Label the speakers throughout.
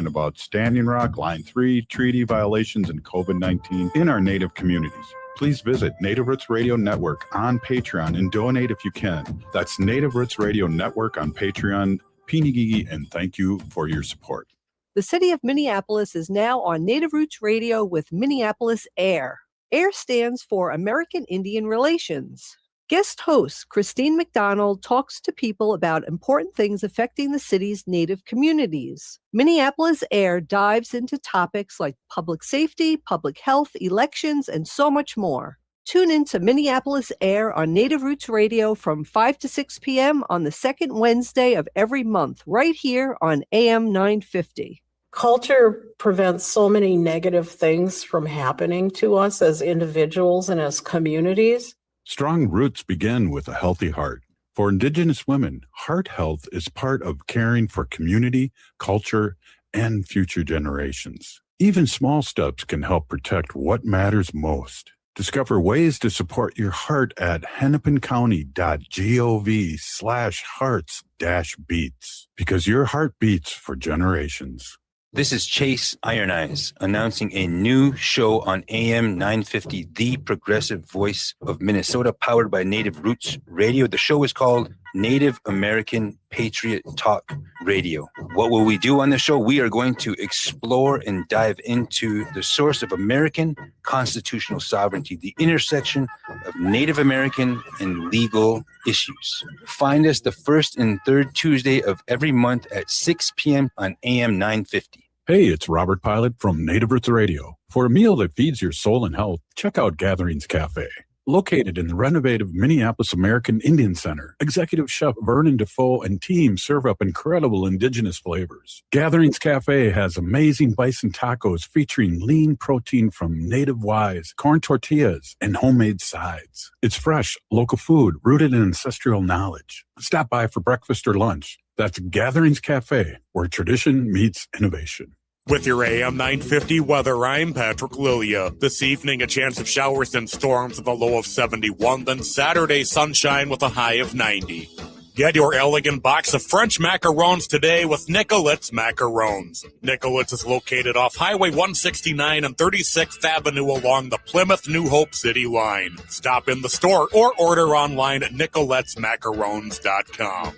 Speaker 1: about Standing Rock, Line 3, treaty violations, and COVID-19 in our Native communities. Please visit Native Roots Radio Network on Patreon and donate if you can. That's Native Roots Radio Network on Patreon. Pinigigi, and thank you for your support.
Speaker 2: The city of Minneapolis is now on Native Roots Radio with Minneapolis AIR. AIR stands for American Indian Relations. Guest host Christine McDonald talks to people about important things affecting the city's Native communities. Minneapolis AIR dives into topics like public safety, public health, elections, and so much more. Tune in to Minneapolis AIR on Native Roots Radio from 5 to 6 p.m. on the second Wednesday of every month, right here on AM 950.
Speaker 3: Culture prevents so many negative things from happening to us as individuals and as communities.
Speaker 1: Strong roots begin with a healthy heart. For Indigenous women, heart health is part of caring for community, culture, and future generations. Even small steps can help protect what matters most. Discover ways to support your heart at hennepincounty.gov/hearts-beats, because your heart beats for generations.
Speaker 4: This is Chase Iron Eyes announcing a new show on AM 950, the progressive voice of Minnesota, powered by Native Roots Radio. The show is called Native American Patriot Talk Radio. What will we do on the show? We are going to explore and dive into the source of American constitutional sovereignty, the intersection of Native American and legal issues. Find us the first and third Tuesday of every month at 6 p.m. on AM 950.
Speaker 1: Hey, it's Robert Pilot from Native Roots Radio. For a meal that feeds your soul and health, check out Gatherings Cafe. Located in the renovative Minneapolis American Indian Center, Executive Chef Vernon Defoe and team serve up incredible indigenous flavors. Gatherings Cafe has amazing bison tacos featuring lean protein from native wise, corn tortillas, and homemade sides. It's fresh, local food rooted in ancestral knowledge. Stop by for breakfast or lunch. That's Gatherings Cafe, where tradition meets innovation.
Speaker 5: With your AM 950 weather, I'm Patrick Lilia. This evening, a chance of showers and storms with a low of 71, then Saturday, sunshine with a high of 90. Get your elegant box of French macarons today with Nicolette's Macarons. Nicolette's is located off Highway 169 and 36th Avenue along the Plymouth-New Hope City line. Stop in the store or order online at nicolettesmacarons.com.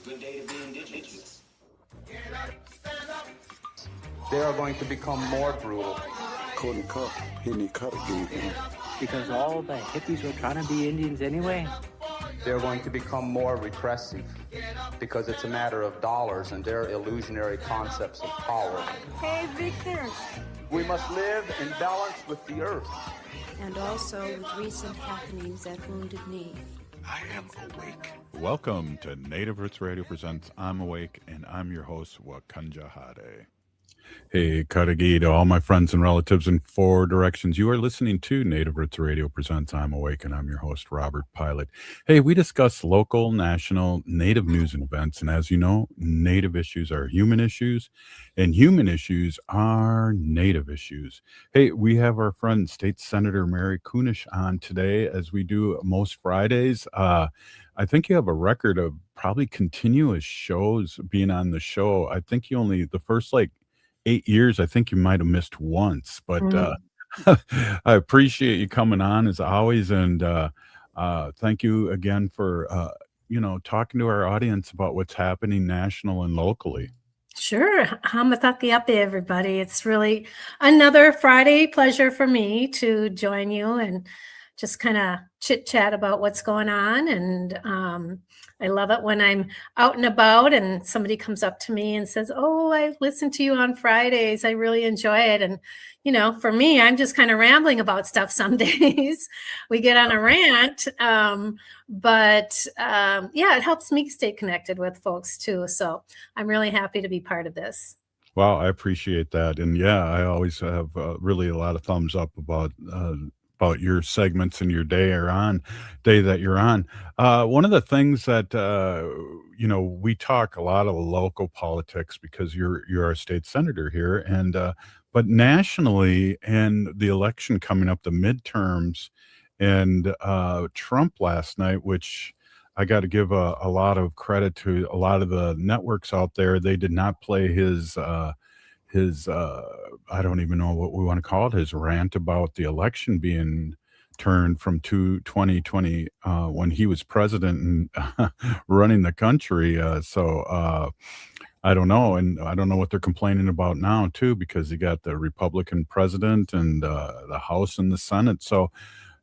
Speaker 6: Good day to be indigenous.
Speaker 7: They are going to become more brutal.
Speaker 8: Because all the hippies were trying to be Indians anyway.
Speaker 7: They're going to become more repressive because it's a matter of dollars and their illusionary concepts of power.
Speaker 9: Hey, Victor.
Speaker 7: We must live in balance with the earth.
Speaker 9: And also with recent happenings at Wounded Knee.
Speaker 1: I am awake. Welcome to Native Roots Radio Presents I'm Awake, and I'm your host, Wakanja Hade. Hey, Karagi, to all my friends and relatives in four directions. You are listening to Native Roots Radio Presents I'm Awake, and I'm your host, Robert Pilot. Hey, we discuss local, national, Native news and events. And as you know, Native issues are human issues, and human issues are Native issues. Hey, we have our friend, State Senator Mary Kunesh, on today, as we do most Fridays. I think you have a record of probably continuous shows being on the show. I think you only, the first 8 years, I think you might have missed once, but I appreciate you coming on as always, and thank you again for talking to our audience about what's happening national and locally.
Speaker 10: Sure. Hamataki everybody. It's really another Friday pleasure for me to join you and just kind of chit chat about what's going on. And I love it when I'm out and about and somebody comes up to me and says, "Oh, I listen to you on Fridays. I really enjoy it." And, for me, I'm just kind of rambling about stuff some days. We get on a rant. But it helps me stay connected with folks too. So I'm really happy to be part of this.
Speaker 1: Wow, I appreciate that. And yeah, I always have really a lot of thumbs up about your segments and your day that you're on. One of the things that we talk a lot of local politics because you're our state senator here, and but nationally, and the election coming up, the midterms, and Trump last night, which I got to give a lot of credit to a lot of the networks out there. They did not play his I don't even know what we want to call it, his rant about the election being turned from 2020 when he was president and running the country. So I don't know. And I don't know what they're complaining about now, too, because you got the Republican president and the House and the Senate. So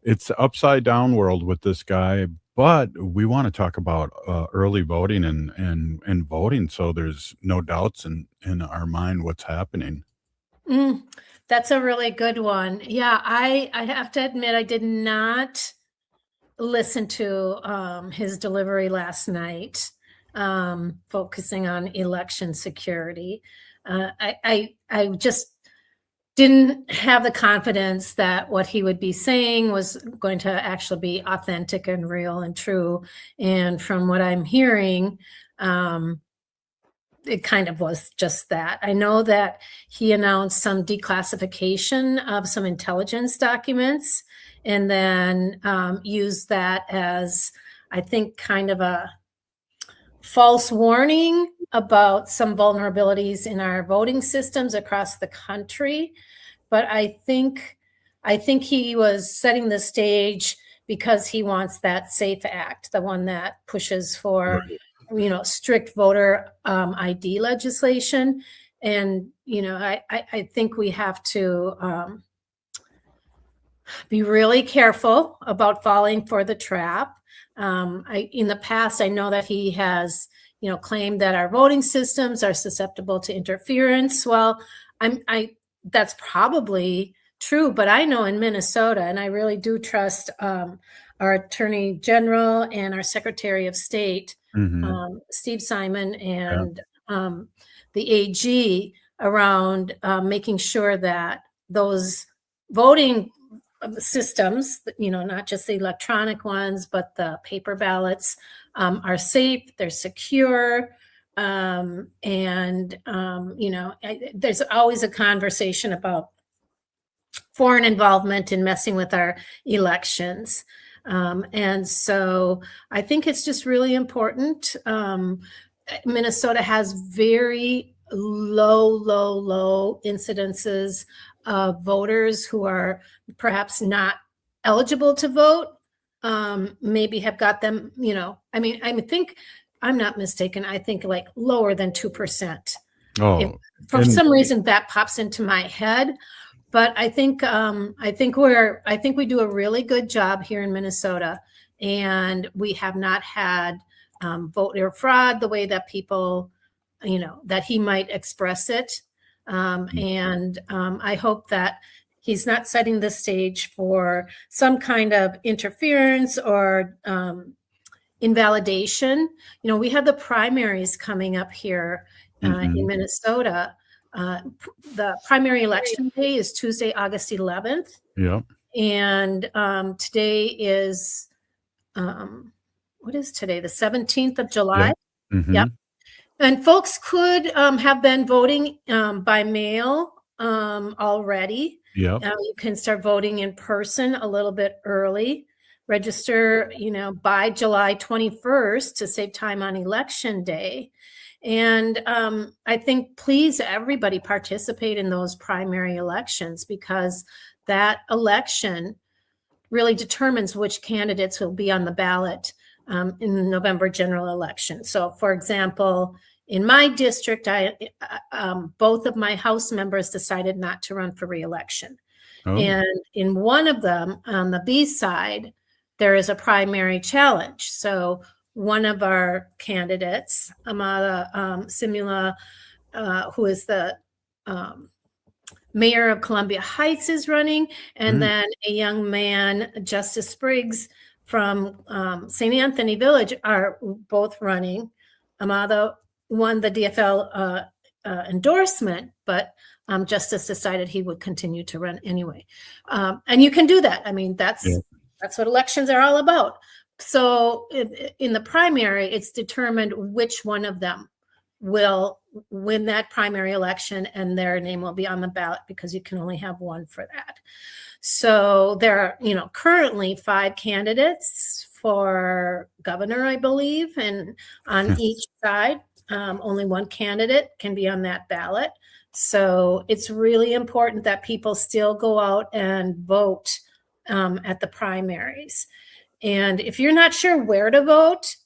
Speaker 1: it's upside down world with this guy. But we want to talk about early voting and voting, so there's no doubts in our mind what's happening.
Speaker 10: That's a really good one. Yeah, I have to admit I did not listen to his delivery last night, focusing on election security. I just didn't have the confidence that what he would be saying was going to actually be authentic and real and true. And from what I'm hearing, it kind of was just that. I know that he announced some declassification of some intelligence documents and then used that as, I think, kind of a false warning about some vulnerabilities in our voting systems across the country. But I think he was setting the stage because he wants that SAFE Act, the one that pushes for, strict voter ID legislation. And, I think we have to be really careful about falling for the trap. In the past, I know that he has, claimed that our voting systems are susceptible to interference. Well, that's probably true, but I know in Minnesota, and I really do trust our Attorney General and our Secretary of State, Steve Simon, and the AG around making sure that those voting systems, not just the electronic ones, but the paper ballots are safe, they're secure. There's always a conversation about foreign involvement in messing with our elections. And so I think it's just really important. Minnesota has very low incidences of voters who are perhaps not eligible to vote, maybe have got them, I think I'm not mistaken, I think like lower than 2%.
Speaker 1: Oh,
Speaker 10: For
Speaker 1: and
Speaker 10: some reason that pops into my head, but I think we do a really good job here in Minnesota, and we have not had voter fraud the way that people, that he might express it. And I hope that he's not setting the stage for some kind of interference or invalidation. We have the primaries coming up here in Minnesota. The primary election day is Tuesday, August 11th.
Speaker 1: yeah,
Speaker 10: And today is, what is today? The 17th of July. Yep. And folks could have been voting by mail already.
Speaker 1: yeah.
Speaker 10: You can start voting in person a little bit early. Register, by July 21st to save time on election day. And I think, please, everybody participate in those primary elections, because that election really determines which candidates will be on the ballot in the November general election. So, for example, in my district, both of my House members decided not to run for re-election.
Speaker 1: Oh.
Speaker 10: And in one of them, on the B side, there is a primary challenge. So one of our candidates, Amada Simula, who is the mayor of Columbia Heights, is running. And then a young man, Justice Spriggs, from St. Anthony Village, are both running. Amada won the DFL endorsement, but Justice decided he would continue to run anyway. And you can do that. I mean, that's what elections are all about. So in the primary, it's determined which one of them will win that primary election, and their name will be on the ballot, because you can only have one for that. So there are, currently 5 candidates for governor, I believe, and on each side, only one candidate can be on that ballot. So it's really important that people still go out and vote at the primaries. And if you're not sure where to vote,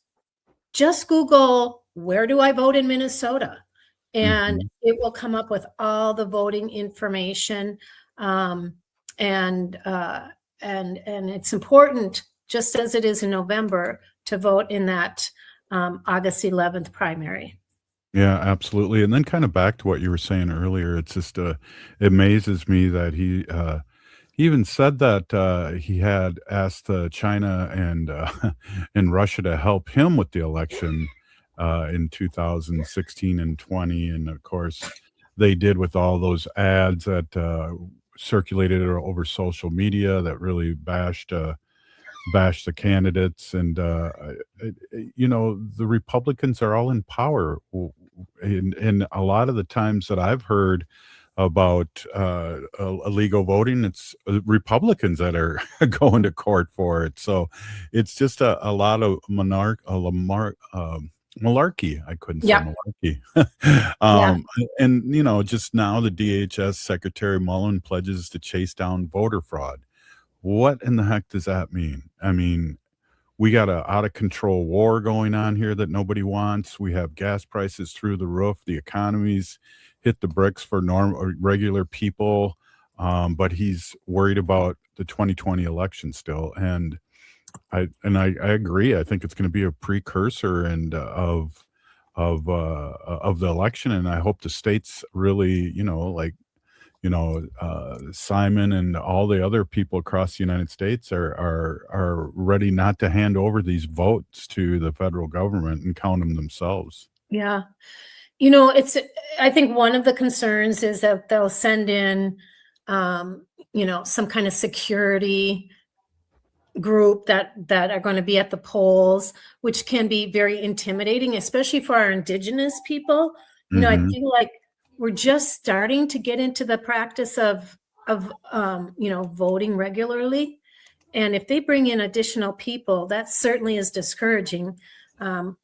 Speaker 10: just Google, where do I vote in Minnesota? And it will come up with all the voting information. And it's important, just as it is in November, to vote in that August 11th primary.
Speaker 1: Yeah, absolutely. And then kind of back to what you were saying earlier, it's just it amazes me that he even said that he had asked China and and Russia to help him with the election in 2016 and 20, and of course they did, with all those ads that circulated over social media that really bashed the candidates. And the Republicans are all in power, and a lot of the times that I've heard about illegal voting, it's Republicans that are going to court for it. So it's just a lot of malarkey. I couldn't say malarkey. And just now the DHS Secretary Mullen pledges to chase down voter fraud. What in the heck does that mean? I mean, we got a out of control war going on here that nobody wants. We have gas prices through the roof. The economy's hit the bricks for regular people. But he's worried about the 2020 election still. And I agree. I think it's going to be a precursor of the election. And I hope the states really, Simon and all the other people across the United States are ready not to hand over these votes to the federal government and count them themselves.
Speaker 10: Yeah. I think one of the concerns is that they'll send in, some kind of security group that are going to be at the polls, which can be very intimidating, especially for our Indigenous people. I feel like we're just starting to get into the practice of voting regularly. And if they bring in additional people, that certainly is discouraging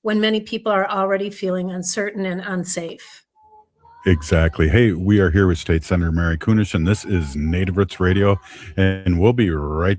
Speaker 10: when many people are already feeling uncertain and unsafe.
Speaker 1: Exactly. Hey, we are here with State Senator Mary Kunesh, and this is Native Roots Radio, and we'll be right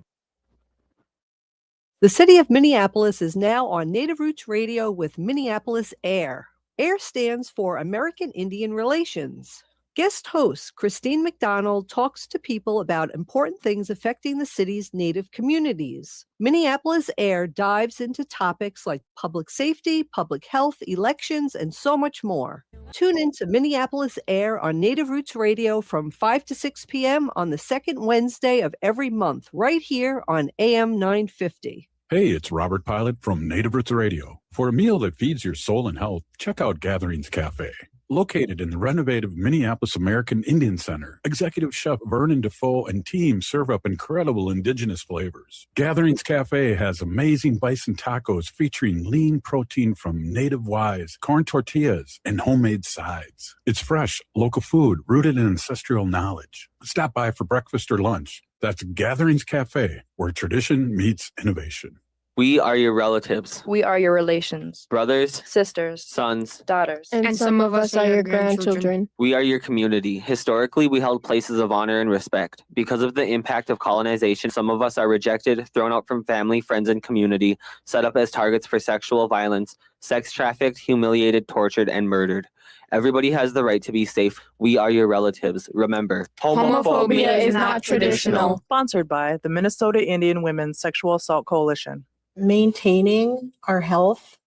Speaker 2: The city of Minneapolis is now on Native Roots Radio with Minneapolis AIR. AIR stands for American Indian Relations. Guest host Christine McDonald talks to people about important things affecting the city's Native communities. Minneapolis AIR dives into topics like public safety, public health, elections, and so much more. Tune in to Minneapolis AIR on Native Roots Radio from 5 to 6 p.m. on the second Wednesday of every month, right here on AM 950.
Speaker 1: Hey, it's Robert Pilot from Native Roots Radio. For a meal that feeds your soul and health, check out Gatherings Cafe. Located in the renovative Minneapolis American Indian Center, Executive Chef Vernon Defoe and team serve up incredible indigenous flavors. Gatherings Cafe has amazing bison tacos featuring lean protein from native wise, corn tortillas, and homemade sides. It's fresh, local food rooted in ancestral knowledge. Stop by for breakfast or lunch. That's Gatherings Cafe, where tradition meets innovation.
Speaker 6: We are your relatives.
Speaker 11: We are your relations.
Speaker 6: Brothers,
Speaker 11: sisters,
Speaker 6: sons,
Speaker 11: daughters.
Speaker 12: And some of us are your grandchildren.
Speaker 6: We are your community. Historically, we held places of honor and respect. Because of the impact of colonization, some of us are rejected, thrown out from family, friends, and community, set up as targets for sexual violence, sex trafficked, humiliated, tortured, and murdered. Everybody has the right to be safe. We are your relatives. Remember,
Speaker 12: homophobia is not traditional.
Speaker 13: Sponsored by the Minnesota Indian Women's Sexual Assault Coalition.
Speaker 3: Maintaining our health,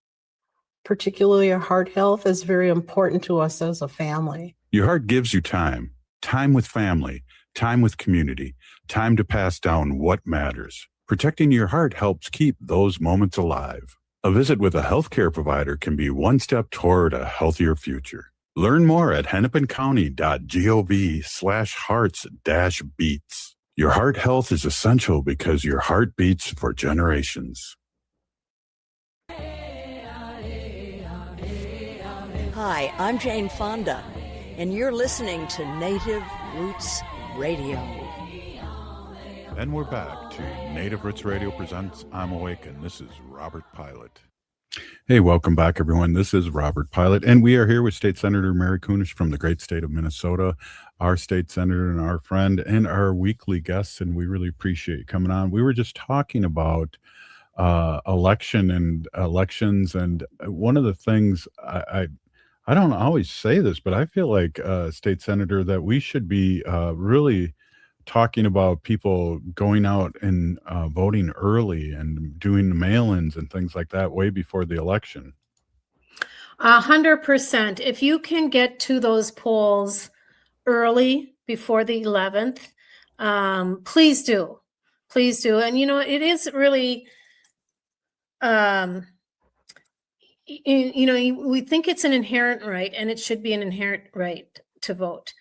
Speaker 3: particularly our heart health, is very important to us as a family.
Speaker 1: Your heart gives you time with family, time with community, time to pass down what matters. Protecting your heart helps keep those moments alive. A visit with a healthcare provider can be one step toward a healthier future. Learn more at hennepincounty.gov/hearts-beats. Your heart health is essential because your heart beats for generations.
Speaker 14: Hi, I'm Jane Fonda, and you're listening to Native Roots Radio.
Speaker 1: And we're back to Native Roots Radio presents I'm Awake, and this is Robert Pilot. Hey, welcome back, everyone. This is Robert Pilot, and we are here with State Senator Mary Kunesh from the great state of Minnesota, our state senator and our friend and our weekly guests, and we really appreciate you coming on. We were just talking about elections, and one of the things I don't always say this, but I feel like, State Senator, that we should be really talking about people going out and voting early and doing mail-ins and things like that way before the election.
Speaker 10: 100%. If you can get to those polls early before the 11th, please do. Please do. And, you know, it is really, we think it's an inherent right, and it should be an inherent right to vote.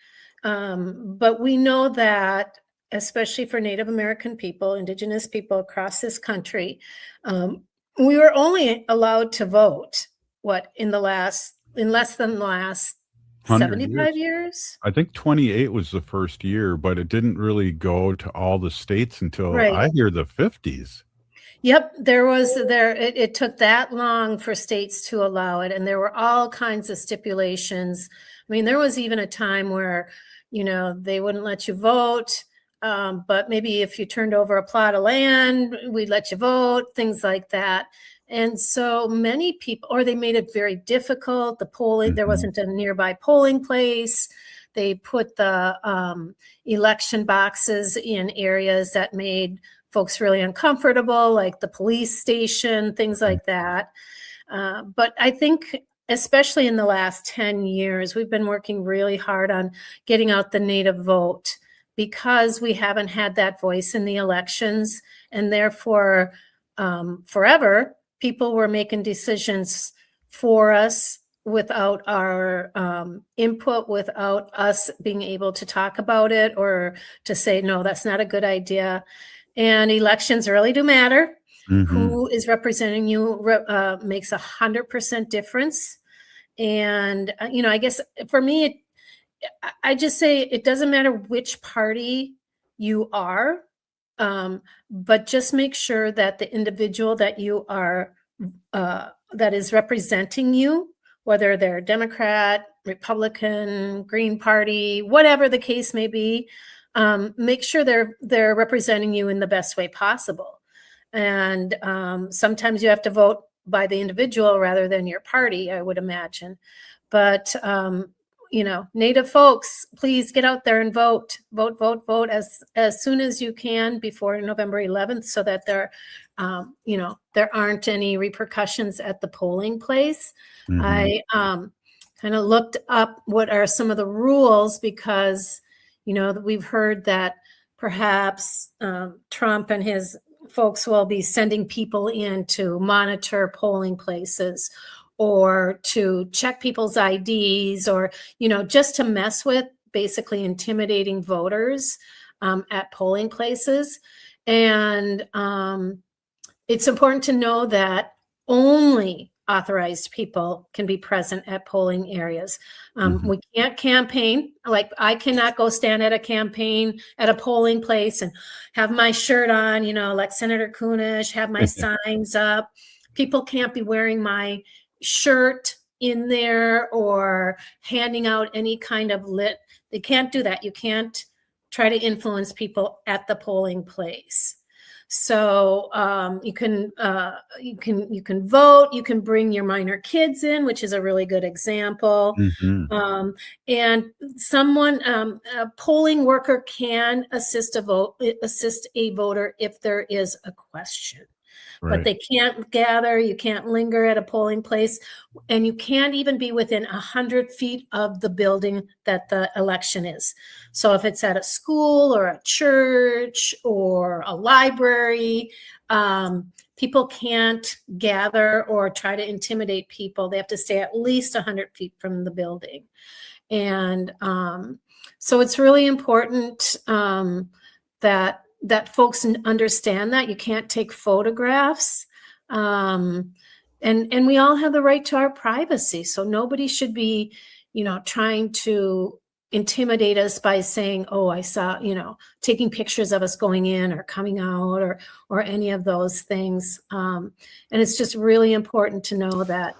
Speaker 10: But we know that, especially for Native American people, Indigenous people across this country, we were only allowed to vote, in less than the last 75 years?
Speaker 1: I think 28 was the first year, but it didn't really go to all the states until I hear the 50s.
Speaker 10: Yep, it took that long for states to allow it, and there were all kinds of stipulations. I mean, there was even a time where, they wouldn't let you vote, but maybe if you turned over a plot of land, we'd let you vote, things like that. And so many people, or they made it very difficult. The polling, there wasn't a nearby polling place. They put the election boxes in areas that made folks really uncomfortable, like the police station, things like that. But I think, especially in the last 10 years, we've been working really hard on getting out the Native vote, because we haven't had that voice in the elections. And therefore, forever, people were making decisions for us without our input, without us being able to talk about it or to say, no, that's not a good idea. And elections really do matter. Who is representing you makes 100% difference. And, I guess for me, I just say it doesn't matter which party you are, but just make sure that the individual that you are, that is representing you, whether they're Democrat, Republican, Green Party, whatever the case may be, make sure they're representing you in the best way possible. And sometimes you have to vote by the individual rather than your party, I would imagine. But, Native folks, please get out there and vote as soon as you can before November 11th, so that there aren't any repercussions at the polling place.
Speaker 1: Mhm.
Speaker 10: I kind of looked up what are some of the rules, because, we've heard that perhaps Trump and his folks will be sending people in to monitor polling places, or to check people's IDs, or, just to mess with, basically intimidating voters at polling places. And it's important to know that only authorized people can be present at polling areas. We can't campaign. Like, I cannot go stand at a campaign at a polling place and have my shirt on, like Senator Kunesh, have my signs up. People can't be wearing my shirt in there or handing out any kind of lit. They can't do that. You can't try to influence people at the polling place. So you can vote. You can bring your minor kids in, which is a really good example. And someone, a polling worker, can assist a voter if there is a question.
Speaker 1: Right.
Speaker 10: But they can't gather, you can't linger at a polling place, and you can't even be within 100 feet of the building that the election is. So if it's at a school or a church or a library, people can't gather or try to intimidate people. They have to stay at least 100 feet from the building. And so it's really important that folks understand that you can't take photographs, and we all have the right to our privacy. So nobody should be, trying to intimidate us by saying, "Oh, I saw," taking pictures of us going in or coming out, or any of those things. And it's just really important to know that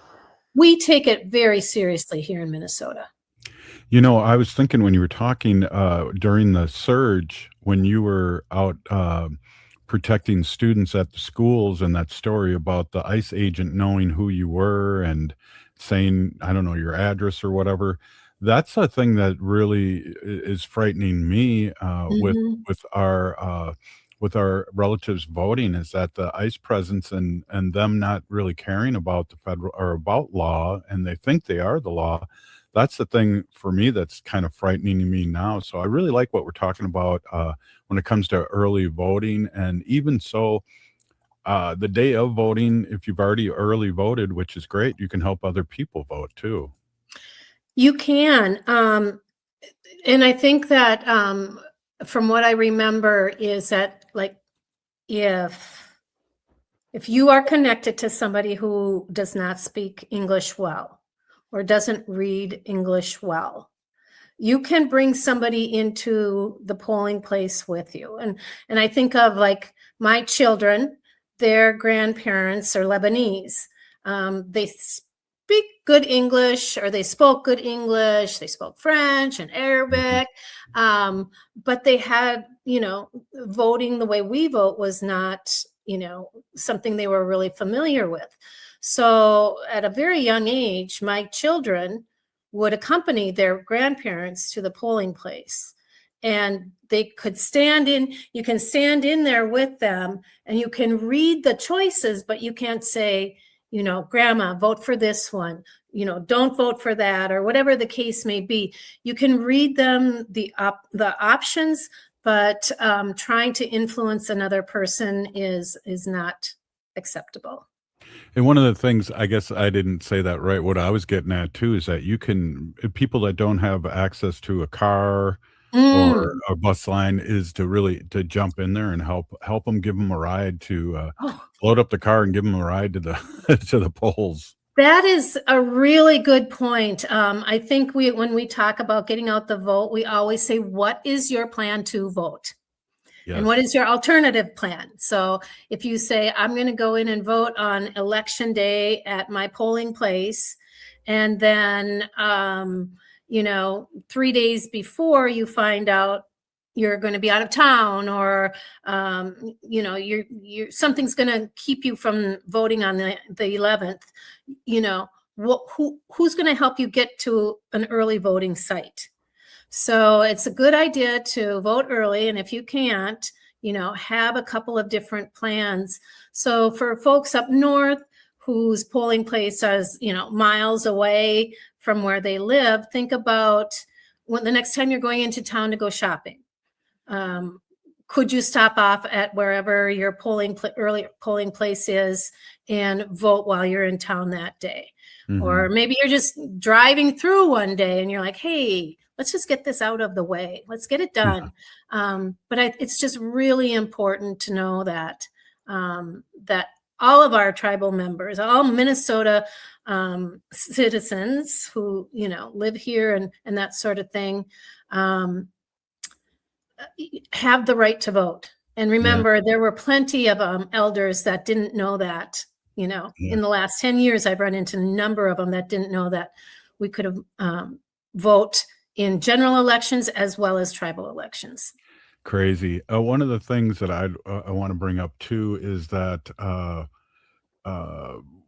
Speaker 10: we take it very seriously here in Minnesota.
Speaker 1: I was thinking when you were talking during the surge, when you were out protecting students at the schools, and that story about the ICE agent knowing who you were and saying, I don't know, your address or whatever. That's a thing that really is frightening me with our relatives voting, is that the ICE presence and them not really caring about the federal or about law, and they think they are the law. That's the thing for me that's kind of frightening me now. So I really like what we're talking about when it comes to early voting. And even so, the day of voting, if you've already early voted, which is great, you can help other people vote too.
Speaker 10: You can. And I think that from what I remember is that, like, if you are connected to somebody who does not speak English well, or doesn't read English well, you can bring somebody into the polling place with you. And I think of, like, my children, their grandparents are Lebanese. They speak good English, or they spoke good English. They spoke French and Arabic. But they had, voting the way we vote was not, something they were really familiar with. So at a very young age, my children would accompany their grandparents to the polling place, and they could stand in. You can stand in there with them, and you can read the choices, but you can't say, Grandma, vote for this one, don't vote for that, or whatever the case may be. You can read them the options, but trying to influence another person is not acceptable.
Speaker 1: And one of the things, I guess I didn't say that right, what I was getting at too, is that you can, people that don't have access to a car or a bus line, is to jump in there and help them, give them a ride to load up the car and give them a ride to the to the polls.
Speaker 10: That is a really good point. I think when we talk about getting out the vote, we always say, what is your plan to vote? Yes. And what is your alternative plan? So if you say, I'm going to go in and vote on election day at my polling place, and then, 3 days before you find out you're going to be out of town, or you're something's going to keep you from voting on the 11th, who's going to help you get to an early voting site? So it's a good idea to vote early, and if you can't, have a couple of different plans. So for folks up north whose polling place is miles away from where they live, think about when the next time you're going into town to go shopping. Could you stop off at wherever your early polling place is and vote while you're in town that day? Mm-hmm. Or maybe you're just driving through one day and you're like, hey, let's just get this out of the way. Let's get it done. But it's just really important to know that that all of our tribal members, all Minnesota citizens who live here and that sort of thing, have the right to vote. And remember, there were plenty of elders that didn't know that. In the last 10 years, I've run into a number of them that didn't know that we could vote in general elections as well as tribal elections.
Speaker 1: Crazy. One of the things that I want to bring up too is that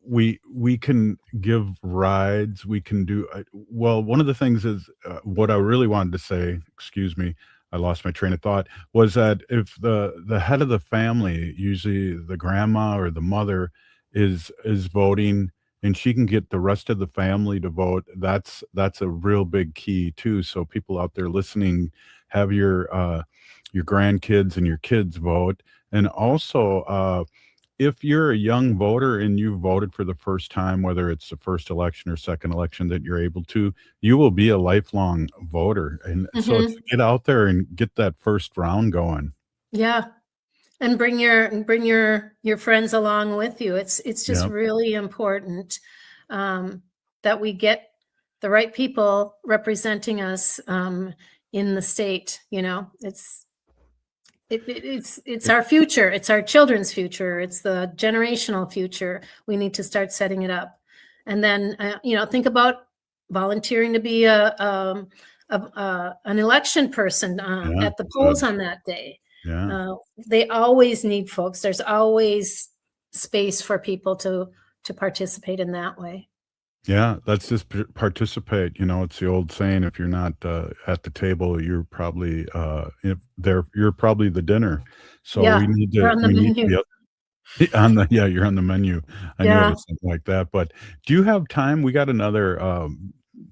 Speaker 1: we can give rides. We can do well. One of the things is what I really wanted to say. Excuse me, I lost my train of thought. Was that if the head of the family, usually the grandma or the mother, is voting, and she can get the rest of the family to vote, that's a real big key too. So people out there listening, have your grandkids and your kids vote. And also, if you're a young voter and you voted for the first time, whether it's the first election or second election that you're able to, you will be a lifelong voter. And so it's get out there and get that first round going.
Speaker 10: Yeah. And bring your friends along with you. It's just really important that we get the right people representing us in the state. It's our future. It's our children's future. It's the generational future. We need to start setting it up. And then think about volunteering to be an election person at the polls on that day. Yeah. They always need folks. There's always space for people to participate in that way.
Speaker 1: Yeah, let's just participate. It's the old saying: if you're not at the table, you're probably you're probably the dinner. So we need to.
Speaker 10: You're on the menu.
Speaker 1: You're on the menu. I knew it was something like that. But do you have time? We got another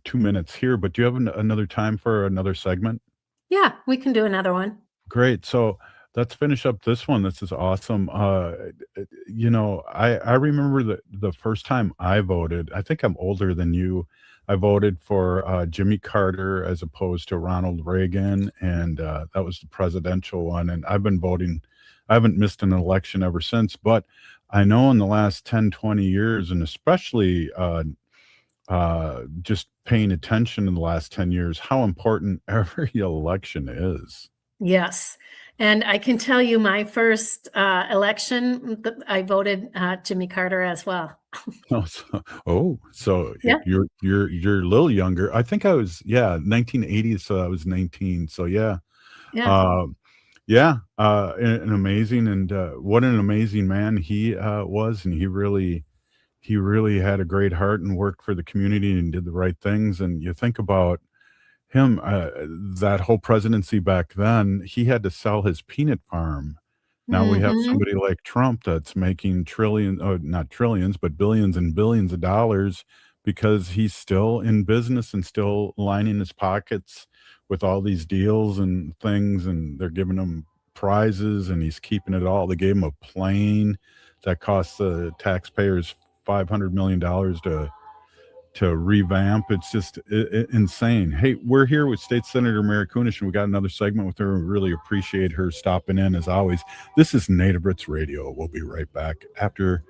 Speaker 1: 2 minutes here, but do you have another time for another segment?
Speaker 10: Yeah, we can do another one.
Speaker 1: Great. So let's finish up this one. This is awesome. I remember the first time I voted. I think I'm older than you. I voted for Jimmy Carter as opposed to Ronald Reagan, and that was the presidential one. And I've been voting. I haven't missed an election ever since. But I know in the last 10, 20 years, and especially just paying attention in the last 10 years, how important every election is.
Speaker 10: Yes. And I can tell you my first election, I voted Jimmy Carter as well.
Speaker 1: So you're a little younger. I think I was 1980, so I was 19. So an amazing, and what an amazing man he was, and he really had a great heart and worked for the community and did the right things. And you think about him, that whole presidency back then, he had to sell his peanut farm. Now we have somebody like Trump that's making not trillions, but billions and billions of dollars because he's still in business and still lining his pockets with all these deals and things, and they're giving him prizes and he's keeping it all. They gave him a plane that cost the taxpayers $500 million to revamp. It's just insane. Hey, we're here with State Senator Mary Kunesh, and we got another segment with her. We really appreciate her stopping in as always. This is Native Roots Radio. We'll be right back after.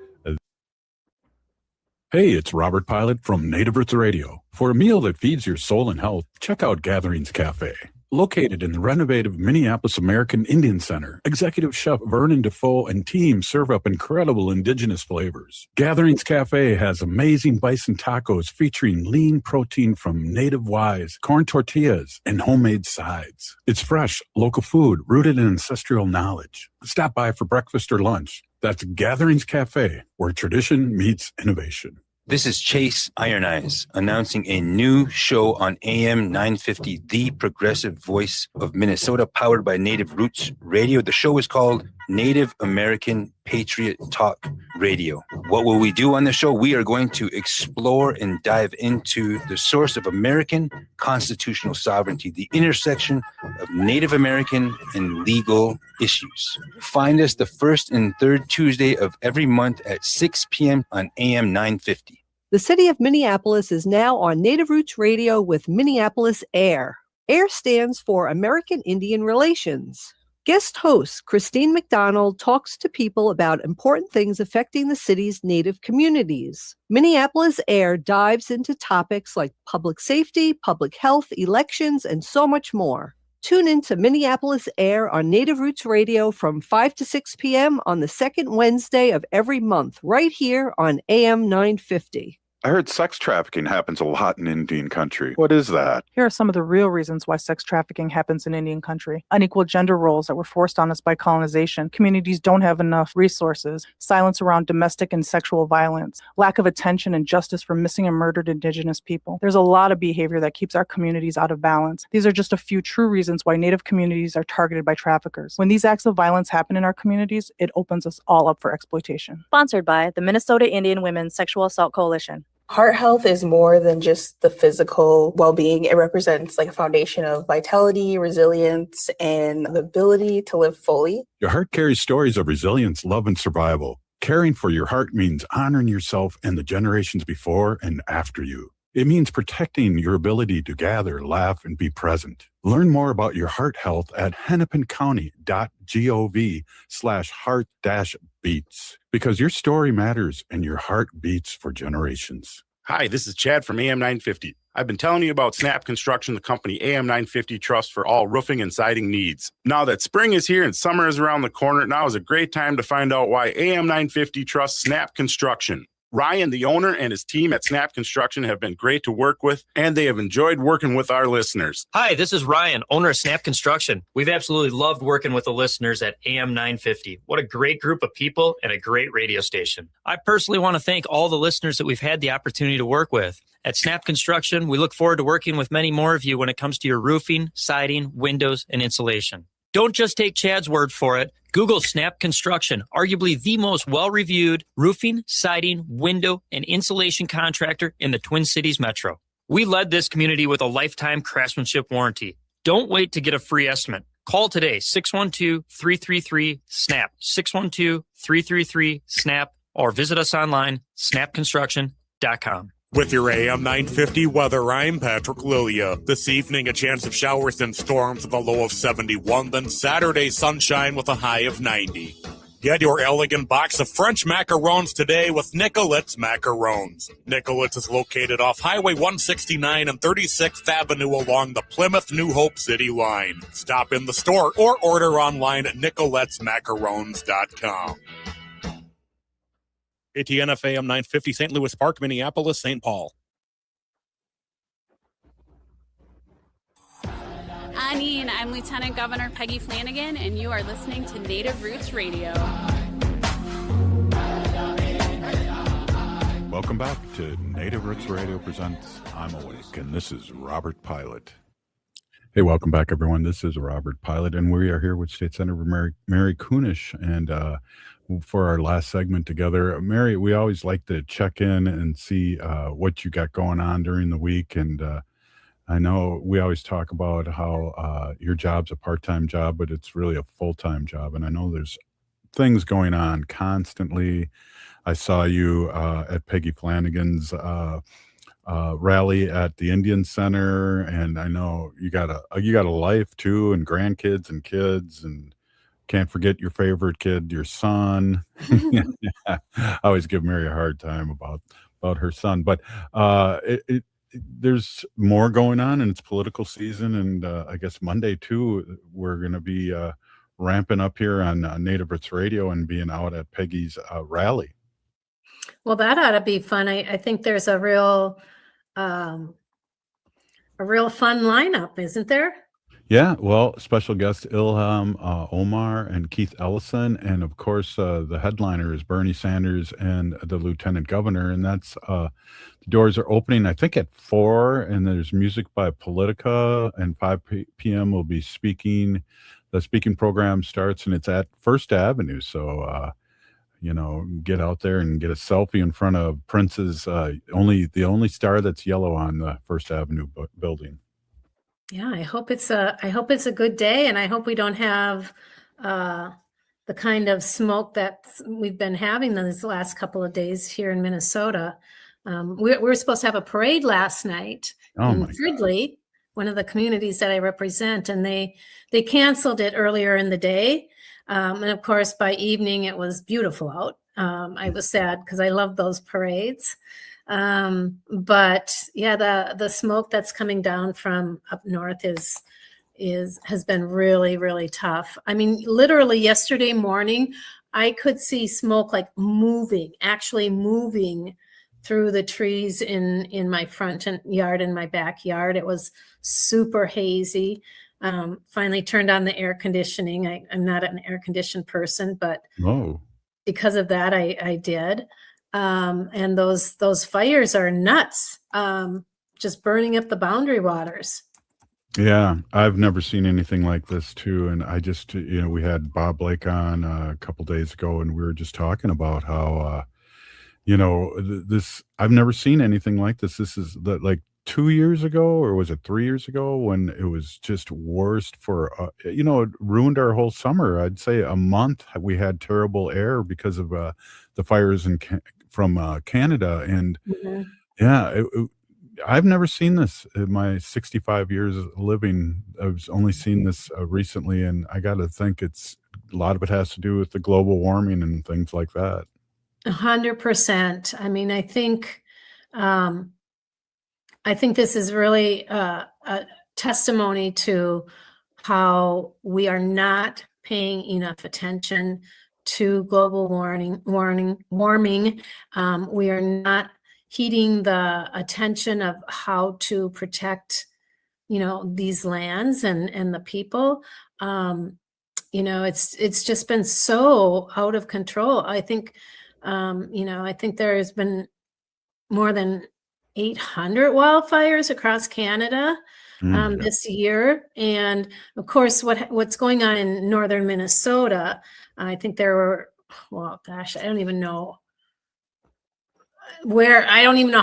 Speaker 5: Hey, it's Robert Pilot from Native Roots Radio. For a meal that feeds your soul and health, check out Gatherings Cafe.
Speaker 1: Located in the renovative Minneapolis American Indian Center, Executive Chef Vernon Defoe and team serve up incredible indigenous flavors. Gatherings Cafe has amazing bison tacos featuring lean protein from native wise, corn tortillas, and homemade sides. It's fresh, local food rooted in ancestral knowledge. Stop by for breakfast or lunch. That's Gatherings Cafe, where tradition meets innovation.
Speaker 4: This is Chase Iron Eyes announcing a new show on AM 950, the progressive voice of Minnesota, powered by Native Roots Radio. The show is called Native American Patriot Talk Radio. What will we do on the show? We are going to explore and dive into the source of American constitutional sovereignty, the intersection of Native American and legal issues. Find us the first and third Tuesday of every month at 6 p.m. on AM 950.
Speaker 2: The city of Minneapolis is now on Native Roots Radio with Minneapolis AIR. AIR stands for American Indian Relations. Guest host Christine McDonald talks to people about important things affecting the city's Native communities. Minneapolis AIR dives into topics like public safety, public health, elections, and so much more. Tune in to Minneapolis AIR on Native Roots Radio from 5 to 6 p.m. on the second Wednesday of every month, right here on AM 950.
Speaker 1: I heard sex trafficking happens a lot in Indian country. What is that?
Speaker 13: Here are some of the real reasons why sex trafficking happens in Indian country. Unequal gender roles that were forced on us by colonization. Communities don't have enough resources. Silence around domestic and sexual violence. Lack of attention and justice for missing and murdered Indigenous people. There's a lot of behavior that keeps our communities out of balance. These are just a few true reasons why Native communities are targeted by traffickers. When these acts of violence happen in our communities, it opens us all up for exploitation.
Speaker 11: Sponsored by the Minnesota Indian Women's Sexual Assault Coalition.
Speaker 15: Heart health is more than just the physical well-being. It represents like a foundation of vitality, resilience, and the ability to live fully.
Speaker 1: Your heart carries stories of resilience, love, and survival. Caring for your heart means honoring yourself and the generations before and after you. It means protecting your ability to gather, laugh, and be present. Learn more about your heart health at hennepincounty.gov/heart-beats, because your story matters and your heart beats for generations.
Speaker 16: Hi, this is Chad from AM 950. I've been telling you about Snap Construction, the company AM 950 trusts for all roofing and siding needs. Now that spring is here and summer is around the corner, now is a great time to find out why AM 950 trusts Snap Construction. Ryan, the owner, and his team at Snap Construction have been great to work with, and they have enjoyed working with our listeners.
Speaker 17: Hi, this is Ryan, owner of Snap Construction. We've absolutely loved working with the listeners at AM 950. What a great group of people and a great radio station. I personally want to thank all the listeners that we've had the opportunity to work with. At Snap Construction, we look forward to working with many more of you when it comes to your roofing, siding, windows, and insulation. Don't just take Chad's word for it. Google Snap Construction, arguably the most well-reviewed roofing, siding, window, and insulation contractor in the Twin Cities metro. We led this community with a lifetime craftsmanship warranty. Don't wait to get a free estimate. Call today, 612-333-SNAP, 612-333-SNAP, or visit us online, snapconstruction.com.
Speaker 5: With your AM 950 weather, I'm Patrick Lilia. This evening, a chance of showers and storms with a low of 71, then Saturday sunshine with a high of 90. Get your elegant box of French macarons today with Nicolette's Macarons. Nicolette's is located off Highway 169 and 36th Avenue along the Plymouth-New Hope City line. Stop in the store or order online at nicoletsmacarons.com. ATNF AM 950, St. Louis Park, Minneapolis, St. Paul.
Speaker 18: Annie, I'm Lieutenant Governor Peggy Flanagan, and you are listening to Native Roots Radio.
Speaker 1: Welcome back to Native Roots Radio presents I'm Awake, and this is Robert Pilot. Hey, welcome back, everyone. This is Robert Pilot, and we are here with State Senator Mary Kunesh, and for our last segment together. Mary, we always like to check in and see what you got going on during the week, and I know we always talk about how your job's a part-time job, but it's really a full-time job, and I know there's things going on constantly. I saw you at Peggy Flanagan's rally at the Indian Center, and I know you got a life too, and grandkids and kids, and can't forget your favorite kid, your son. I always give Mary a hard time about her son, but there's more going on, and it's political season, and I guess Monday too, we're going to be ramping up here on Native Roots Radio and being out at Peggy's rally.
Speaker 10: Well, that ought to be fun. I think there's um, a real fun lineup, isn't there?
Speaker 1: Yeah, well, special guest Ilham Omar and Keith Ellison, and of course the headliner is Bernie Sanders and the Lieutenant Governor, and that's the doors are opening I think at 4, and there's music by Politica, and 5 p.m. will be speaking. The speaking program starts, and it's at First Avenue, so get out there and get a selfie in front of Prince's the only star that's yellow on the First Avenue building.
Speaker 10: Yeah, I hope it's a good day, and I hope we don't have the kind of smoke that we've been having these last couple of days here in Minnesota. We were supposed to have a parade last night in Fridley, one of the communities that I represent, and they canceled it earlier in the day. And of course, by evening, it was beautiful out. I was sad because I love those parades. But yeah, the smoke that's coming down from up north has been really, really tough. I mean, literally yesterday morning, I could see smoke like actually moving through the trees in my front yard and my backyard. It was super hazy. Finally turned on the air conditioning. I'm not an air conditioned person, but because of that, I did. And those fires are nuts, just burning up the boundary waters.
Speaker 1: Yeah, I've never seen anything like this too. And I just, we had Bob Blake on a couple days ago, and we were just talking about how, I've never seen anything like this. This is like 2 years ago, or was it 3 years ago, when it was just worst for, it ruined our whole summer. I'd say a month we had terrible air because of the fires from Canada. And yeah, I've never seen this in my 65 years of living. I've only seen this recently, and I got to think a lot of it has to do with the global warming and things like that.
Speaker 10: 100%. I mean, I think this is really a testimony to how we are not paying enough attention to global warming. We are not heeding the attention of how to protect, these lands and the people. It's just been so out of control. I think, I think there has been more than 800 wildfires across Canada this year. And of course, what's going on in northern Minnesota, I think there were, I don't even know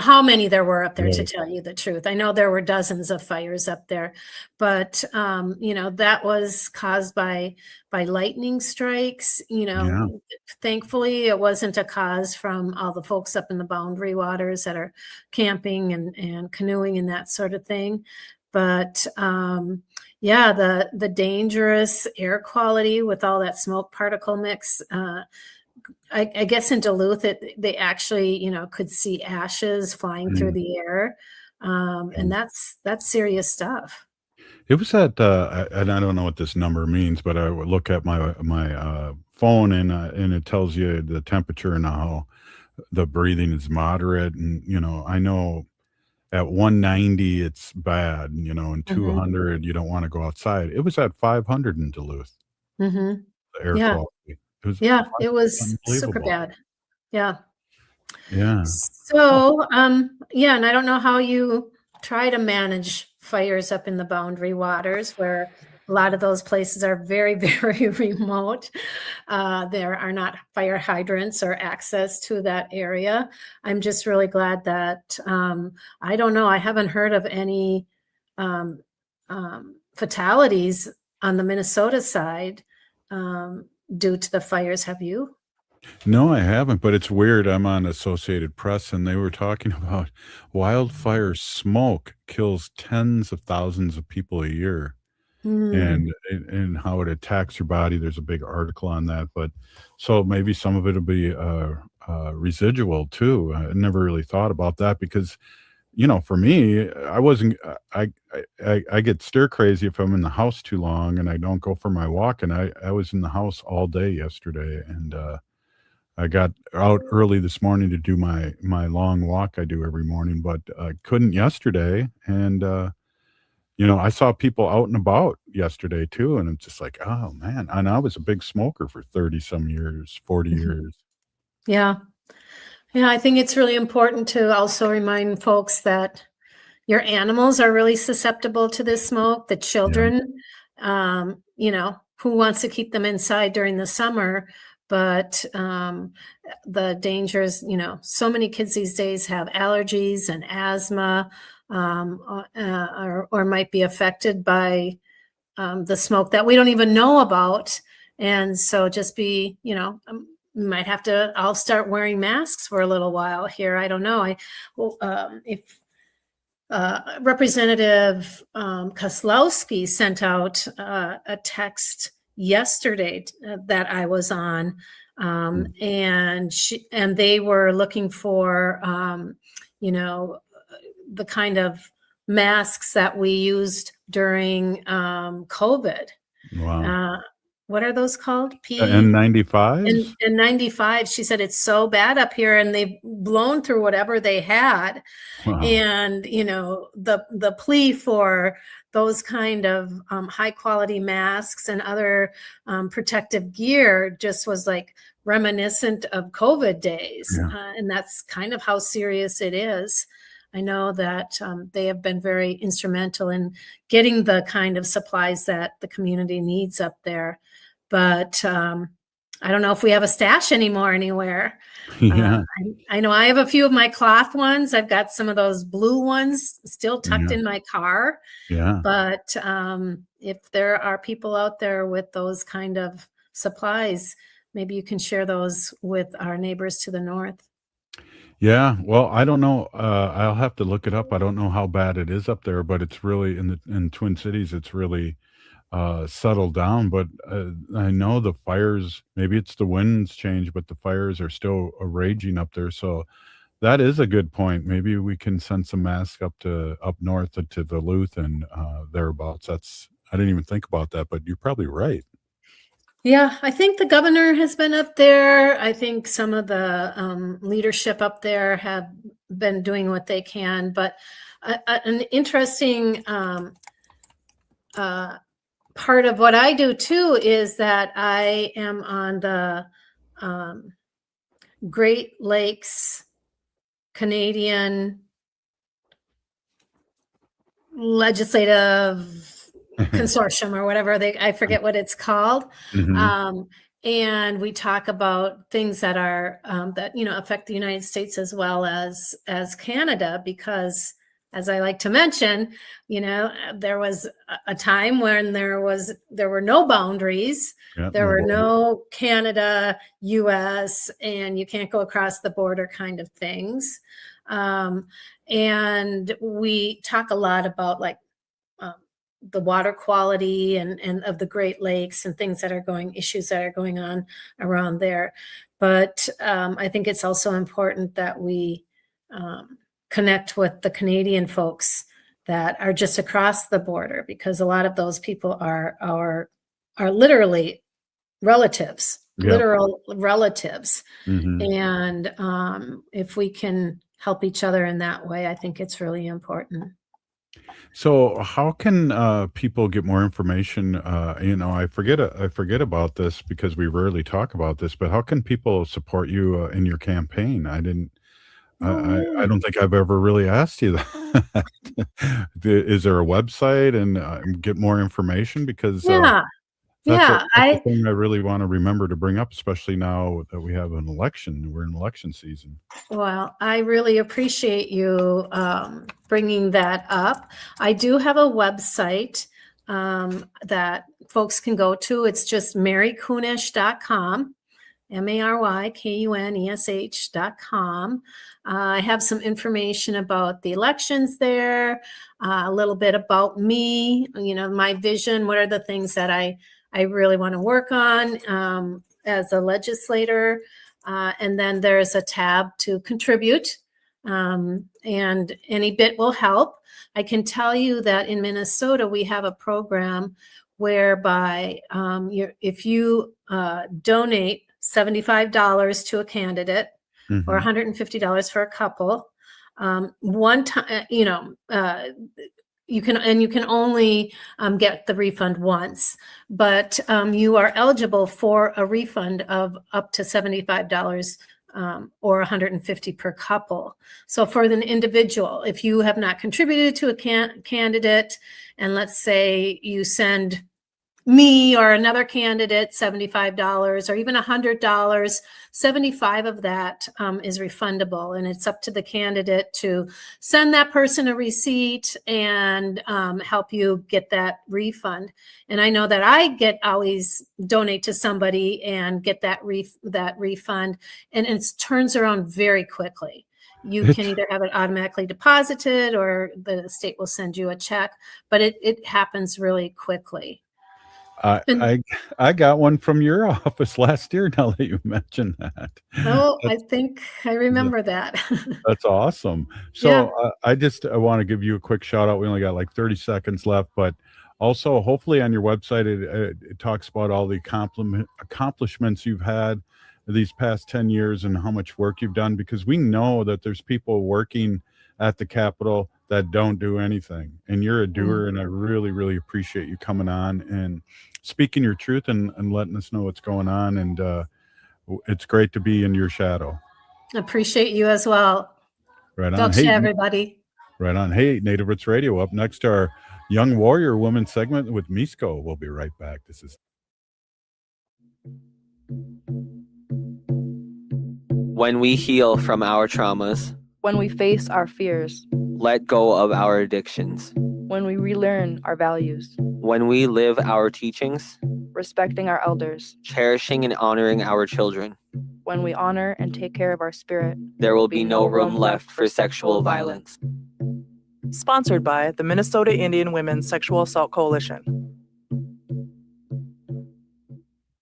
Speaker 10: how many there were up there, to tell you the truth. I know there were dozens of fires up there, but that was caused by lightning strikes. Thankfully it wasn't a cause from all the folks up in the boundary waters that are camping and canoeing and that sort of thing. But the dangerous air quality with all that smoke particle mix, I guess in Duluth, they actually, could see ashes flying through the air. And that's serious stuff.
Speaker 1: It was at, and I don't know what this number means, but I would look at my phone, and it tells you the temperature and how the breathing is moderate. And, I know at 190, it's bad, and 200, you don't want to go outside. It was at 500 in Duluth, the air quality.
Speaker 10: It was super bad. Yeah.
Speaker 1: Yeah.
Speaker 10: So, and I don't know how you try to manage fires up in the boundary waters, where a lot of those places are very, very remote. There are not fire hydrants or access to that area. I'm just really glad that, I don't know, I haven't heard of any fatalities on the Minnesota side due to the fires. Have you?
Speaker 1: No, I haven't, but it's weird. I'm on Associated Press, and they were talking about wildfire smoke kills tens of thousands of people a year, and how it attacks your body. There's a big article on that, but so maybe some of it will be residual too. I never really thought about that, because for me, I wasn't. I get stir crazy if I'm in the house too long and I don't go for my walk. And I was in the house all day yesterday, and I got out early this morning to do my long walk I do every morning, but I couldn't yesterday. And I saw people out and about yesterday too, and it's just like, oh man. And I was a big smoker for 30 some years, 40 years.
Speaker 10: Yeah. Yeah, I think it's really important to also remind folks that your animals are really susceptible to this smoke. The children, who wants to keep them inside during the summer? But the dangers, so many kids these days have allergies and asthma, or might be affected by the smoke that we don't even know about. And so just be, I'll start wearing masks for a little while here. I don't know. If Representative Kozlowski sent out a text yesterday that I was on, and they were looking for, the kind of masks that we used during COVID.
Speaker 1: Wow.
Speaker 10: What are those called?
Speaker 1: N95s?
Speaker 10: N95. She said it's so bad up here, and they've blown through whatever they had.
Speaker 1: Wow.
Speaker 10: And the plea for those kind of high quality masks and other protective gear just was like reminiscent of COVID days.
Speaker 1: Yeah.
Speaker 10: And that's kind of how serious it is. I know that they have been very instrumental in getting the kind of supplies that the community needs up there. But I don't know if we have a stash anymore anywhere.
Speaker 1: Yeah.
Speaker 10: I know I have a few of my cloth ones. I've got some of those blue ones still tucked in my car.
Speaker 1: Yeah.
Speaker 10: But if there are people out there with those kind of supplies, maybe you can share those with our neighbors to the north.
Speaker 1: Yeah, well, I don't know. I'll have to look it up. I don't know how bad it is up there, but it's really in Twin Cities. It's really settled down. But I know the fires. Maybe it's the winds change, but the fires are still raging up there. So that is a good point. Maybe we can send some masks up north to Duluth and thereabouts. I didn't even think about that, but you're probably right.
Speaker 10: Yeah, I think the governor has been up there. I think some of the leadership up there have been doing what they can. But an interesting part of what I do too is that I am on the Great Lakes Canadian Legislative Consortium or whatever I forget what it's called.
Speaker 1: Mhm.
Speaker 10: And we talk about things that are affect the United States as well as Canada, because as I like to mention, there was a time when there were no boundaries.
Speaker 1: Yeah,
Speaker 10: There were
Speaker 1: border.
Speaker 10: no Canada, US, and you can't go across the border kind of things. And we talk a lot about the water quality and of the Great Lakes and issues that are going on around there. But I think it's also important that we connect with the Canadian folks that are just across the border, because a lot of those people are literally relatives, literal relatives.
Speaker 1: Mhm.
Speaker 10: And if we can help each other in that way, I think it's really important.
Speaker 1: So how can people get more information? I forget about this because we rarely talk about this, but how can people support you in your campaign? I didn't. I don't think I've ever really asked you that. Is there a website and get more information? Because
Speaker 10: Yeah.
Speaker 1: that's
Speaker 10: Yeah,
Speaker 1: a thing I really want to remember to bring up, especially now that we have an election. We're in election season.
Speaker 10: Well, I really appreciate you bringing that up. I do have a website that folks can go to. It's just marykunesh.com, MaryKunesh.com. I have some information about the elections there, a little bit about me, my vision, what are the things that I really want to work on as a legislator. And then there's a tab to contribute. and any bit will help. I can tell you that in Minnesota, we have a program whereby if you donate $75 to a candidate or $150 for a couple, one time, you can only get the refund once, but you are eligible for a refund of up to $75 or $150 per couple. So for an individual, if you have not contributed to a candidate, and let's say you send me or another candidate $75 or even $100, 75 of that is refundable, and it's up to the candidate to send that person a receipt and help you get that refund. And I know that I always donate to somebody and get that refund, and it turns around very quickly. You can either have it automatically deposited or the state will send you a check, but it happens really quickly.
Speaker 1: I got one from your office last year. Now that you mentioned that,
Speaker 10: I think I remember that.
Speaker 1: That's awesome. So I want to give you a quick shout out. We only got like 30 seconds left, but also hopefully on your website it talks about all the accomplishments you've had these past 10 years and how much work you've done, because we know that there's people working at the Capitol that don't do anything, and you're a doer, and I really, really appreciate you coming on and speaking your truth and letting us know what's going on, and it's great to be in your shadow.
Speaker 10: Appreciate you as well.
Speaker 1: Right on.
Speaker 10: Thanks to everybody.
Speaker 1: Right on. Hey, Native Roots Radio. Up next, our Young Warrior Woman segment with Miisko. We'll be right back. This is
Speaker 6: When we heal from our traumas,
Speaker 11: When we face our fears,
Speaker 6: let go of our addictions,
Speaker 11: when we relearn our values,
Speaker 6: when we live our teachings,
Speaker 11: respecting our elders,
Speaker 6: cherishing and honoring our children,
Speaker 11: when we honor and take care of our spirit,
Speaker 6: there will be no room left for sexual violence.
Speaker 13: Sponsored by the Minnesota Indian Women's Sexual Assault Coalition.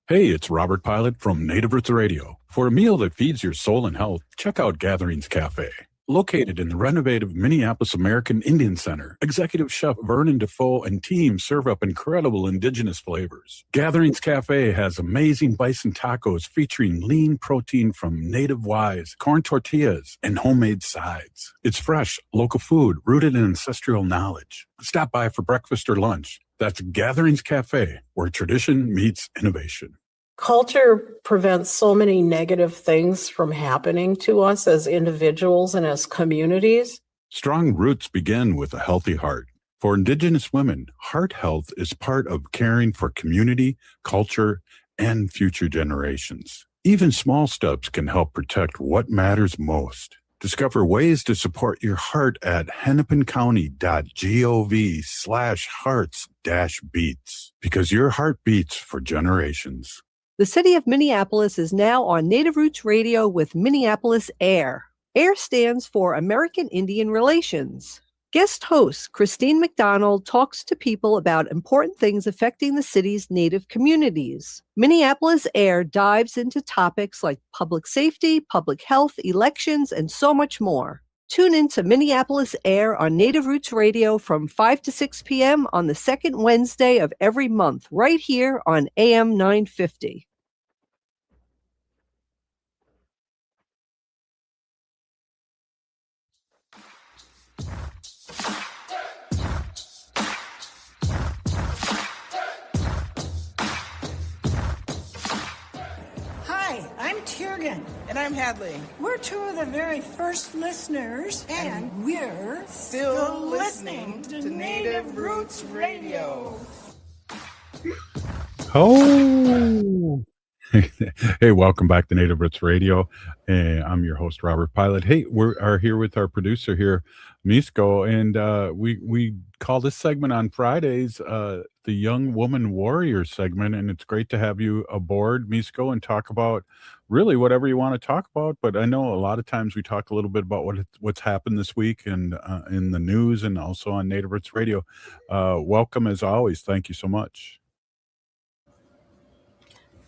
Speaker 1: Hey, it's Robert Pilot from Native Roots Radio. For a meal that feeds your soul and health, check out Gatherings Cafe. Located in the renovative Minneapolis American Indian Center, Executive Chef Vernon Defoe and team serve up incredible indigenous flavors. Gatherings Cafe has amazing bison tacos featuring lean protein from native wise, corn tortillas, and homemade sides. It's fresh, local food rooted in ancestral knowledge. Stop by for breakfast or lunch. That's Gatherings Cafe, where tradition meets innovation.
Speaker 3: Culture prevents so many negative things from happening to us as individuals and as communities.
Speaker 1: Strong roots begin with a healthy heart. For Indigenous women, heart health is part of caring for community, culture, and future generations. Even small steps can help protect what matters most. Discover ways to support your heart at hennepincounty.gov/hearts-beats, because your heart beats for generations.
Speaker 2: The city of Minneapolis is now on Native Roots Radio with Minneapolis AIR. AIR stands for American Indian Relations. Guest host Christine McDonald talks to people about important things affecting the city's Native communities. Minneapolis AIR dives into topics like public safety, public health, elections, and so much more. Tune in to Minneapolis AIR on Native Roots Radio from 5 to 6 p.m. on the second Wednesday of every month, right here on AM 950.
Speaker 19: Hi, I'm Tiergan.
Speaker 20: And I'm Hadley.
Speaker 19: We're two of the very first listeners, and we're
Speaker 20: still listening to Native Roots Radio.
Speaker 1: Oh! Hey, welcome back to Native Roots Radio. I'm your host, Robert Pilot. Hey, we are here with our producer here, Miisko, and we call this segment on Fridays the Young Woman Warrior segment, and it's great to have you aboard, Miisko, and talk about really whatever you want to talk about. But I know a lot of times we talk a little bit about what's happened this week and in the news and also on Native Roots Radio. Welcome as always. Thank you so much.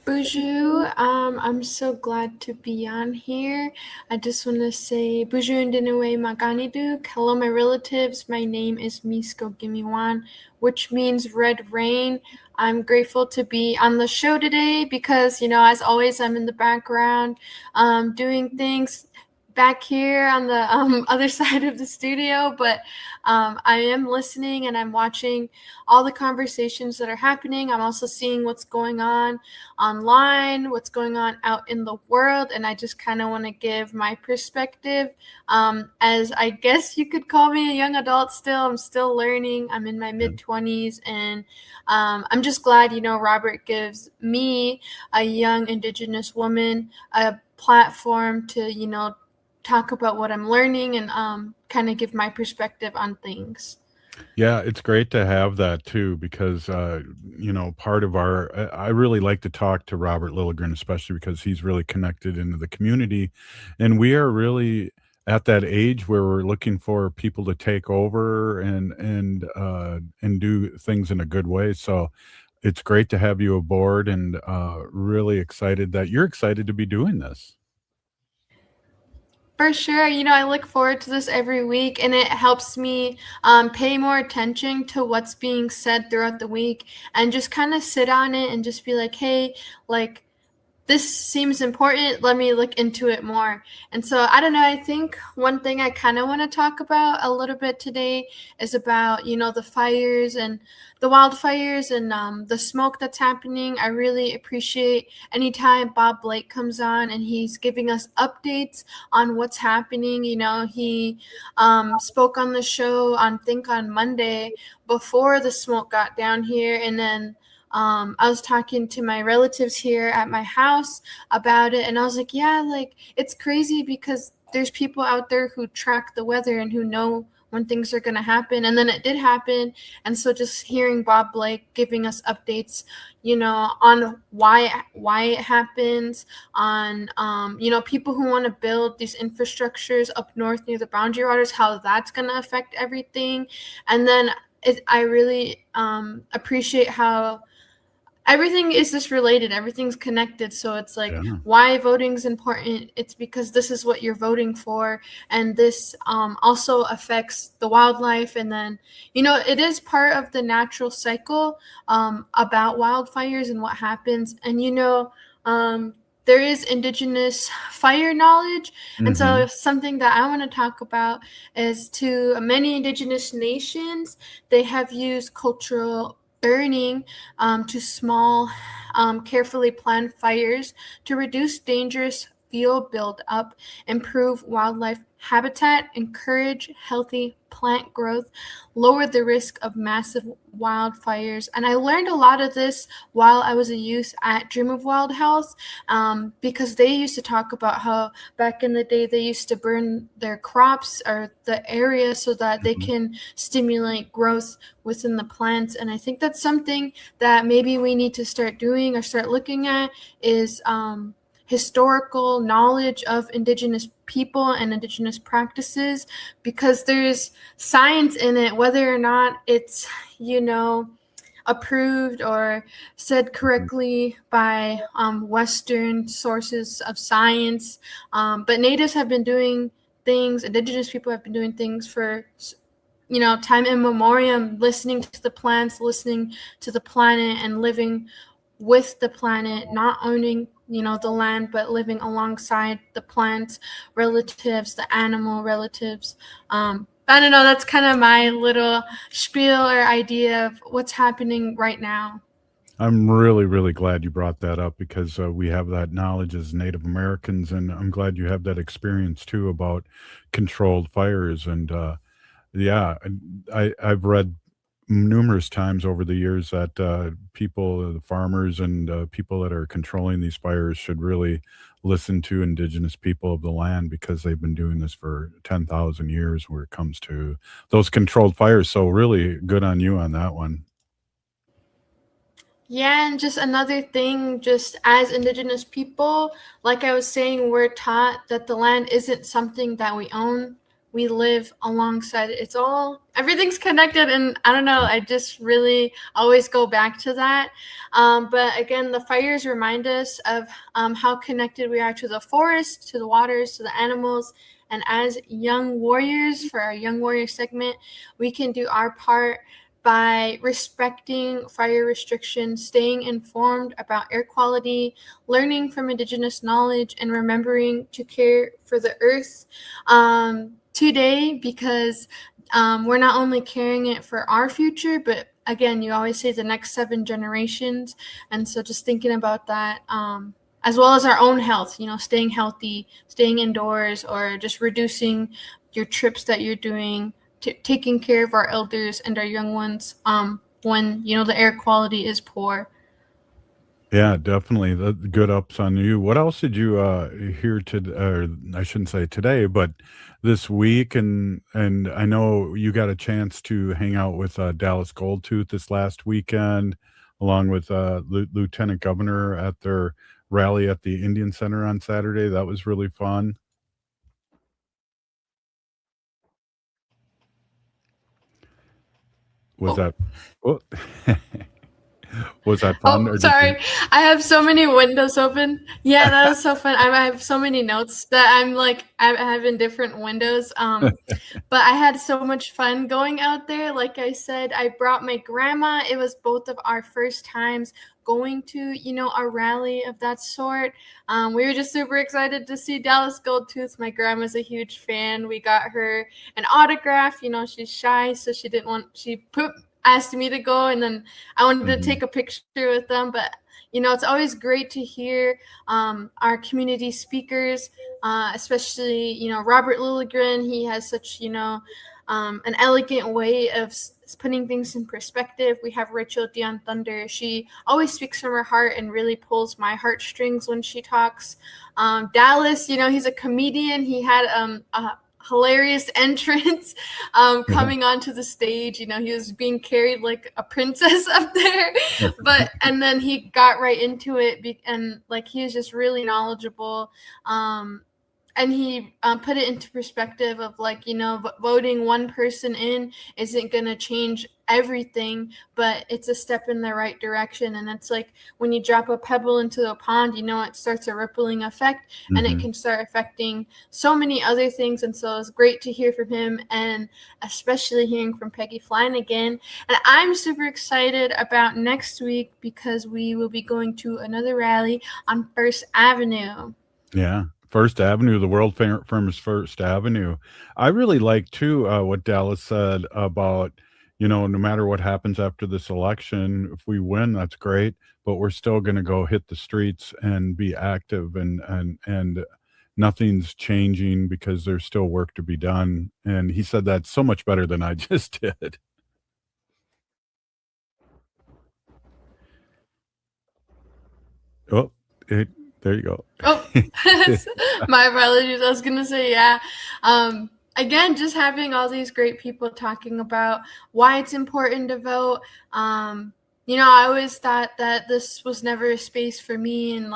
Speaker 21: Bonjour. I'm so glad to be on here. I just want to say Bonjour Ndinwe Maganiduk. Hello, my relatives. My name is Miisko Gimiwan, which means red rain. I'm grateful to be on the show today because, as always, I'm in the background doing things back here on the other side of the studio, but I am listening and I'm watching all the conversations that are happening. I'm also seeing what's going on online, what's going on out in the world, and I just kind of want to give my perspective. As I guess you could call me a young adult still. I'm still learning. I'm in my mid-20s, and I'm just glad, Robert gives me, a young Indigenous woman, a platform to, talk about what I'm learning and kind of give my perspective on things.
Speaker 1: Yeah, it's great to have that too, because part of I really like to talk to Robert Lilligren, especially because he's really connected into the community, and we are really at that age where we're looking for people to take over and do things in a good way. So it's great to have you aboard, and really excited that you're excited to be doing this.
Speaker 21: For sure. I look forward to this every week, and it helps me pay more attention to what's being said throughout the week and just kind of sit on it and just be like, hey, like, this seems important. Let me look into it more. And so, I don't know, I think one thing I kind of want to talk about a little bit today is about, the fires and the wildfires and the smoke that's happening. I really appreciate anytime Bob Blake comes on and he's giving us updates on what's happening. He spoke on the show on Monday before the smoke got down here, and then I was talking to my relatives here at my house about it, and I was like, yeah, like, it's crazy because there's people out there who track the weather and who know when things are going to happen. And then it did happen. And so just hearing Bob Blake giving us updates, on why it happens, on, people who want to build these infrastructures up north near the boundary waters, how that's going to affect everything. And then I really appreciate how everything is just related. Everything's connected. So it's like, why voting is important. It's because this is what you're voting for. And this also affects the wildlife. And then, it is part of the natural cycle about wildfires and what happens. And, there is Indigenous fire knowledge. And so something that I want to talk about is to many Indigenous nations, they have used cultural burning to small, carefully planned fires to reduce dangerous fuel buildup, improve wildlife habitat, encourage healthy plant growth, lower the risk of massive wildfires. And I learned a lot of this while I was a youth at Dream of Wild Health, because they used to talk about how back in the day they used to burn their crops or the area so that they can stimulate growth within the plants. And I think that's something that maybe we need to start doing or start looking at is historical knowledge of Indigenous people and Indigenous practices, because there's science in it, whether or not it's, approved or said correctly by Western sources of science. But Natives have been doing things, Indigenous people have been doing things for time immemorial, listening to the plants, listening to the planet, and living with the planet, not owning the land, but living alongside the plants relatives, the animal relatives. I don't know, that's kind of my little spiel or idea of what's happening right now.
Speaker 1: I'm really, really glad you brought that up, because we have that knowledge as Native Americans, and I'm glad you have that experience too about controlled fires. And I've read numerous times over the years that the farmers and people that are controlling these fires should really listen to Indigenous people of the land, because they've been doing this for 10,000 years where it comes to those controlled fires. So really good on you on that one.
Speaker 21: Yeah, and just another thing, just as Indigenous people, like I was saying, we're taught that the land isn't something that we own, we live alongside it. Everything's connected, and I don't know, I just really always go back to that. But again, the fires remind us of how connected we are to the forest, to the waters, to the animals. And as young warriors, for our Young Warrior segment, we can do our part by respecting fire restrictions, staying informed about air quality, learning from Indigenous knowledge, and remembering to care for the earth today, because we're not only caring it for our future, but again, you always say the next 7 generations. And so just thinking about that, as well as our own health, staying healthy, staying indoors, or just reducing your trips that you're doing, taking care of our elders and our young ones when, the air quality is poor.
Speaker 1: Yeah, definitely. The good ups on you. What else did you hear or I shouldn't say today, but this week? And I know you got a chance to hang out with Dallas Goldtooth this last weekend, along with Lieutenant Governor at their rally at the Indian Center on Saturday. That was really fun. Was that? Oh. Was that fun?
Speaker 21: Oh, sorry. I have so many windows open. Yeah, that was so fun. I have so many notes that I have in different windows. But I had so much fun going out there. Like I said, I brought my grandma. It was both of our first times going to, a rally of that sort. We were just super excited to see Dallas Goldtooth. My grandma's a huge fan. We got her an autograph. She's shy, so asked me to go, and then I wanted to take a picture with them. But it's always great to hear our community speakers, especially Robert Lilligren. He has such an elegant way of putting things in perspective. We have Rachel Dion Thunder. She always speaks from her heart and really pulls my heartstrings when she talks. Dallas, he's a comedian. He had a hilarious entrance coming onto the stage. He was being carried like a princess up there, and then he got right into it, and he was just really knowledgeable, and he put it into perspective of voting one person in isn't going to change everything, but it's a step in the right direction. And it's like when you drop a pebble into a pond, it starts a rippling effect, and it can start affecting so many other things. And so it's great to hear from him, and especially hearing from Peggy Flanagan. And I'm super excited about next week because we will be going to another rally on First Avenue.
Speaker 1: Yeah. First Avenue, the world famous First Avenue. I really like too what Dallas said about, no matter what happens after this election, if we win, that's great, but we're still going to go hit the streets and be active, and nothing's changing because there's still work to be done. And he said that so much better than I just did. Oh, there you go.
Speaker 21: Oh, my apologies. I was going to say, yeah. Again, just having all these great people talking about why it's important to vote. I always thought that this was never a space for me, and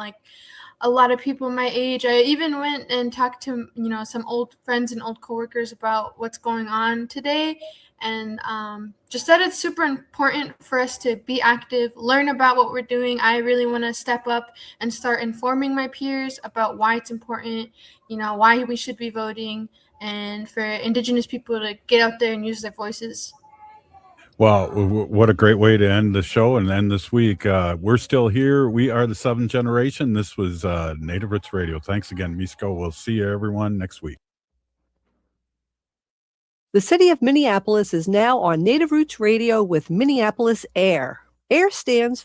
Speaker 21: a lot of people my age. I even went and talked to, some old friends and old coworkers about what's going on today, and just that it's super important for us to be active, learn about what we're doing. I really want to step up and start informing my peers about why it's important, why we should be voting, and for Indigenous people to get out there and use their voices.
Speaker 1: Wow, what a great way to end the show and end this week. We're still here. We are the 7th generation. This was Native Roots Radio. Thanks again, Miisko. We'll see you, everyone, next week.
Speaker 2: The city of Minneapolis is now on Native Roots Radio with Minneapolis AIR. AIR stands